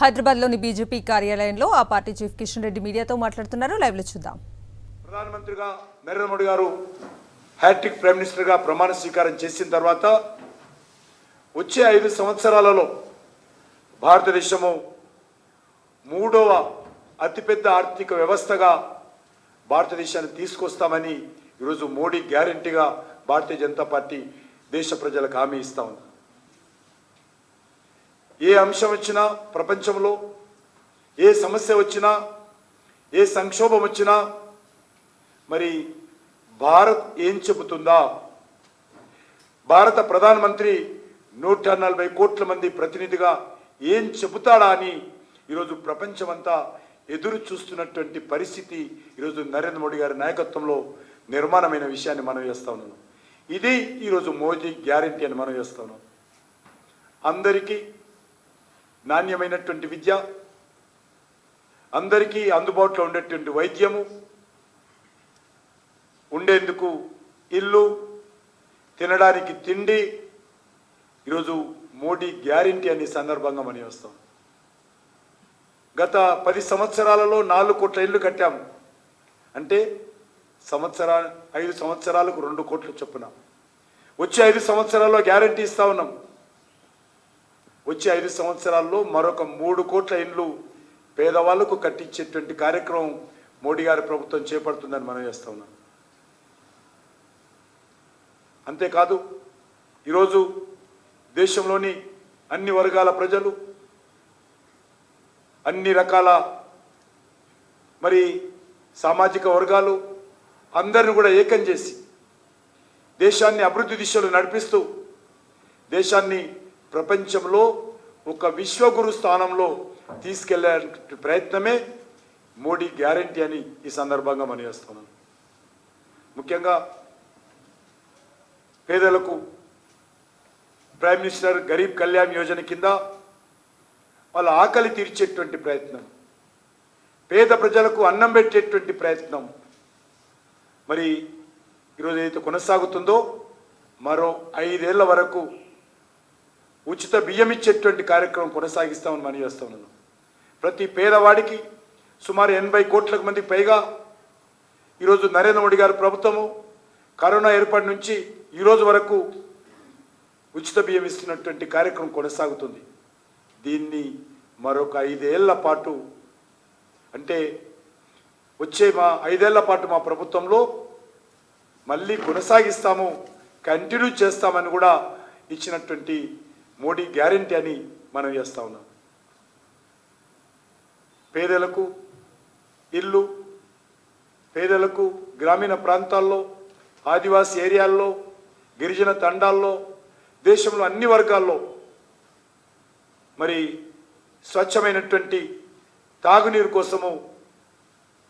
హైదరాబాద్లోని బీజేపీ కార్యాలయంలో ఆ పార్టీ చీఫ్ కిషన్ రెడ్డి మీడియాతో మాట్లాడుతున్నారు. లైవ్లో చూద్దాం. ప్రధానమంత్రిగా నరేంద్ర మోడీ గారు హ్యాట్రిక్ ప్రైమ్ మినిస్టర్గా ప్రమాణ స్వీకారం చేసిన తర్వాత వచ్చే 5 సంవత్సరాలలో భారతదేశము 3వ అతిపెద్ద ఆర్థిక వ్యవస్థగా భారతదేశాన్ని తీసుకొస్తామని ఈరోజు మోడీ గ్యారెంటీగా భారతీయ జనతా పార్టీ దేశ ప్రజలకు హామీ ఇస్తా ఉంది. ఏ అంశం వచ్చినా ప్రపంచంలో ఏ సమస్య వచ్చినా ఏ సంక్షోభం వచ్చినా మరి భారత్ ఏం చెబుతుందా, భారత ప్రధానమంత్రి 140 కోట్ల మంది ప్రతినిధిగా ఏం చెబుతాడా అని ఈరోజు ప్రపంచమంతా ఎదురు చూస్తున్నటువంటి పరిస్థితి ఈరోజు నరేంద్ర మోడీ గారి నాయకత్వంలో నిర్మాణమైన విషయాన్ని మనం చేస్తా ఉన్నాం. ఇది ఈరోజు మోదీ గ్యారెంటీ అని మనం చేస్తా ఉన్నాం. అందరికీ నాణ్యమైనటువంటి విద్య, అందరికీ అందుబాటులో ఉండేటువంటి వైద్యము, ఉండేందుకు ఇల్లు, తినడానికి తిండి ఈరోజు మోడీ గ్యారెంటీ అనే సందర్భంగా మనం వస్తాం. గత 10 సంవత్సరాలలో 4 కోట్ల ఇల్లు కట్టాము. అంటే 5 సంవత్సరాలకు 2 కోట్లు చొప్పున. వచ్చే 5 సంవత్సరాల్లో గ్యారెంటీ ఇస్తా ఉన్నాం. వచ్చే 5 సంవత్సరాల్లో మరొక 3 కోట్ల ఇండ్లు పేదవాళ్లకు కట్టించేటువంటి కార్యక్రమం మోడీ గారి ప్రభుత్వం చేపడుతుందని మనం చేస్తా ఉన్నాం. అంతేకాదు ఈరోజు దేశంలోని అన్ని వర్గాల ప్రజలు, అన్ని రకాల మరి సామాజిక వర్గాలు అందరిని కూడా ఏకం చేసి దేశాన్ని అభివృద్ధి దిశలో నడిపిస్తూ దేశాన్ని ప్రపంచంలో ఒక విశ్వగురు స్థానంలో తీసుకెళ్లే ప్రయత్నమే మోడీ గ్యారెంటీ అని ఈ సందర్భంగా మనం చేస్తున్నాం. ముఖ్యంగా పేదలకు ప్రైమ్ మినిస్టర్ గరీబ్ కళ్యాణ్ యోజన కింద వాళ్ళ ఆకలి తీర్చేటువంటి ప్రయత్నం, పేద ప్రజలకు అన్నం పెట్టేటువంటి ప్రయత్నం మరి ఈరోజు ఏదైతే కొనసాగుతుందో మరో 5 ఏళ్ల వరకు ఉచిత బియ్యం ఇచ్చేటువంటి కార్యక్రమం కొనసాగిస్తామని మనం చేస్తా ఉన్నాను. ప్రతి పేదవాడికి సుమారు 80 కోట్ల మందికి పైగా ఈరోజు నరేంద్ర మోడీ గారి ప్రభుత్వము కరోనా ఏర్పడి నుంచి ఈరోజు వరకు ఉచిత బియ్యం ఇస్తున్నటువంటి కార్యక్రమం కొనసాగుతుంది. దీన్ని మరొక 5 ఏళ్ల పాటు, అంటే వచ్చే 5 ఏళ్ల పాటు మా ప్రభుత్వంలో మళ్ళీ కొనసాగిస్తాము, కంటిన్యూ చేస్తామని కూడా ఇచ్చినటువంటి మోడీ గ్యారెంటీ అని మనం చేస్తా ఉన్నాం. పేదలకు ఇల్లు, పేదలకు గ్రామీణ ప్రాంతాల్లో, ఆదివాసీ ఏరియాల్లో, గిరిజన తండాల్లో, దేశంలో అన్ని వర్గాల్లో మరి స్వచ్ఛమైనటువంటి తాగునీరు కోసము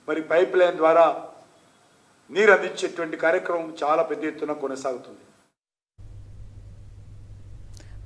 మరి పైప్ లైన్ ద్వారా నీరు అందించేటువంటి కార్యక్రమం చాలా పెద్ద ఎత్తున కొనసాగుతుంది.